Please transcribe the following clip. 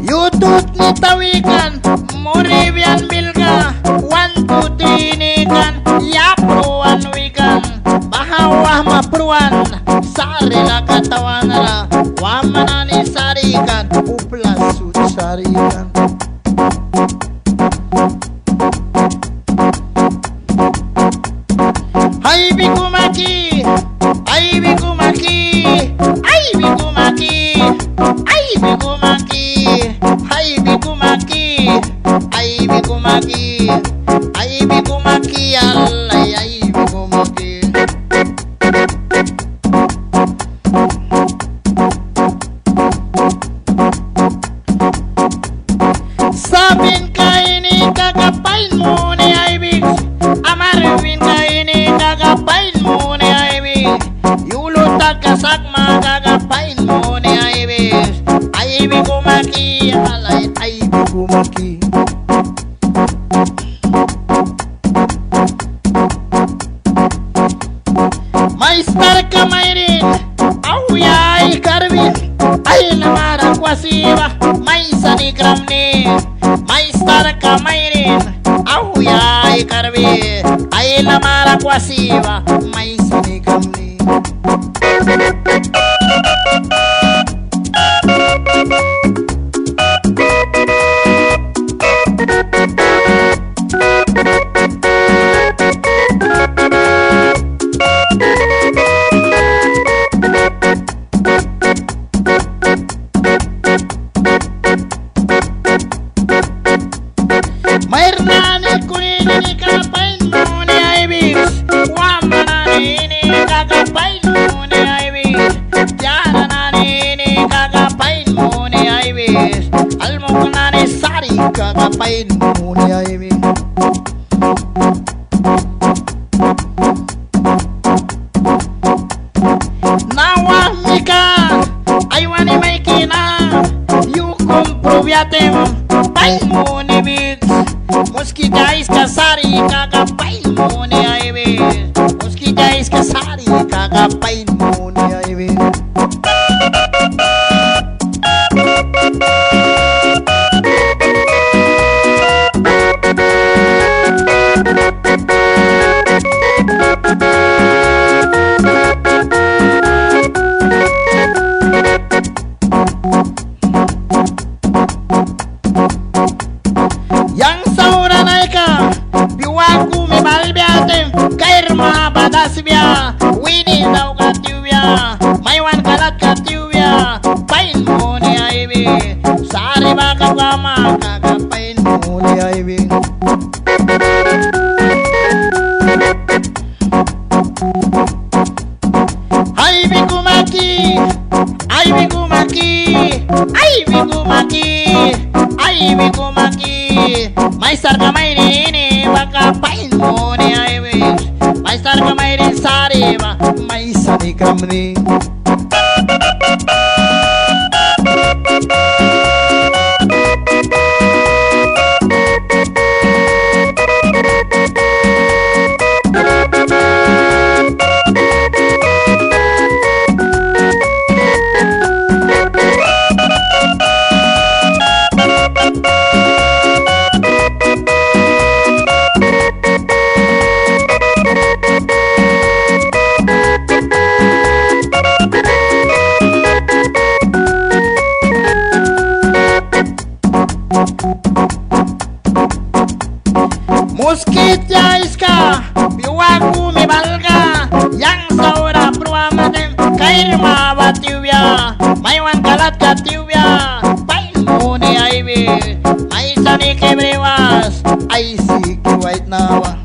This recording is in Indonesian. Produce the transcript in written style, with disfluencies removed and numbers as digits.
Yutut ni tawikan, muribian bilga, 1, 2, 3 inikan, yapruan wikan, bahawah mapruan, sari la katawan la, wamanani sarikan, uplas sut sarikan. Hai bikumaki, hai bikumaki, hai bikumaki, hai bikumaki, hai bikumaki, hai bikumaki, hai bikumaki, Allah, hai bikumaki. Sabin ka ini kakapain mo ni Aibig, amarwin ka ini kakapain mo ni Aibig, yulutag kasakma kakapain mo ni Aibig, Aibig kumaki, alay Aibig kumaki. Maistar kamay rin, awyay karvin, ay namara kwasiba, may sanikram ni. Maistar kamay rin, awyay karvin, ay namara kwasiba, may sanikram ni. Mairnani kunini ni kakapain mo ni Aibig, wamanani ni kakapain mo ni Aibig, yaranani ni kakapain mo ni Aibig, almukunani sari kakapain mo ni Aibig. Nawa mika, aywani may kina, yukum probiatem, pain mo ni Big. Muski guys kasari kakapain mo ni Aibig, muski guys kasari kakapain mo ni Aibig. Yang saura naika, biwaku mi balbiatem, kairma badasbia, wini daw katiubia, maywan kalat katiubia, pain mo ni Aibig, sari baka kama kakapain mo ni Aibig. Aibig kumaki, Aibig kumaki, Aibig kumaki, Aibig kumaki. Maistar kamay ini baka pain mo ni Aibig, maistar kamay rin sari ba, may sanikam ni. Muskit ya iska, biwaku mi balga, yang saura pruamatem, kairma batiubia, maywan kalat katiubia, pain mo ni Aibig, may sani kebrewas, ay si white nawa.